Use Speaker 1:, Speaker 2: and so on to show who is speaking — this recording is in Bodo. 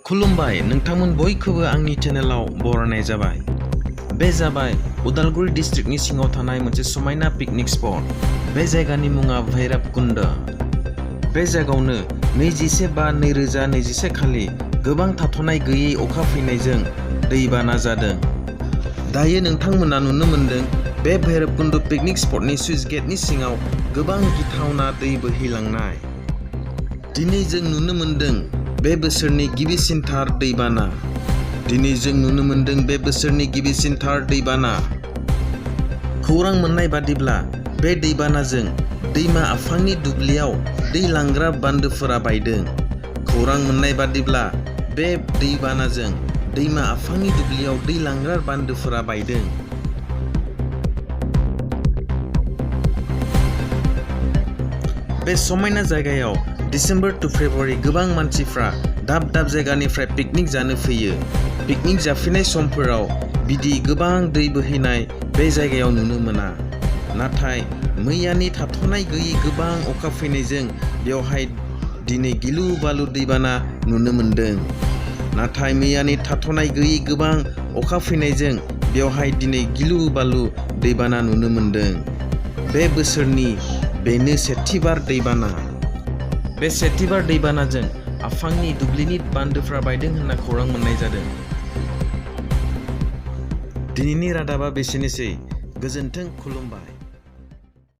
Speaker 1: खुलुमबाय नोंथांमोन बयखौबो आंनि चेनेलाव बरायनाय जाबाय। बे जाबाय उदालगुरि डिस्ट्रिक्टनि सिङाव थानाय मोनसे समायना पिकनिक स्पट। बे जायगानि मुङा भैरबकुंड। बे जायगायावनो 21/5/2021 खालि गोबां थाथ'नाय गैयै अखा फैनायजों दैबाना जादों। दायो नोंथांमोना नुनो मोनदों बे भैरबकुंड पिकनिक स्पटनि सुइस गेटनि सिङाव गोबां गिथावना दै बोहैलांनाय। दिनै जों नुनो मोनदों बे बोसोरनि गिबिसिनथार दैबाना। दिनै जों नुनो मोनदों बे बोसोरनि गिबिसिनथार दैबाना। खौरां मोननाय बादिब्ला बे दैबानाजों दैमा आफांनि दुब्लियाव दै लांग्रा बान्दोफोरा बायदों। खौरां मोननाय बादिब्ला बे दैबानाजों दैमा आफांनि दुब्लियाव दै लांग्रा बान्दोफोरा बायदों। बे समायना जायगायाव दिसेम्बर टु फेब्रुवारि गोबां मानसिफ्रा दाब दाब जायगानिफ्राय पिकनिक जानो फैयो। पिकनिक जाफैनाय समफोराव बिदि गोबां दै बोहैनाय बे जायगायाव नुनो मोना। नाथाय मैयानि थाथ'नाय गैयै गोबां अखा फैनायजों बेवहाय दिनै गिलु बालु दैबाना नुनो मोनदों। नाथाय मैयानि थाथ'नाय गैयै गोबां अखा फैनायजों बेवहाय दिनै गिलु बालु दैबाना नुनो मोनदों। बे बोसोरनि बेनो सेथिबार दैबाना। बे सेथिबार दैबानाजों आफांनि दुब्लिनि बान्दोफ्रा बायदों होनना खौरां मोननाय जादों। दिनैनि रादाबा बेसेनोसै। गोजोन्थों, खुलुमबाय।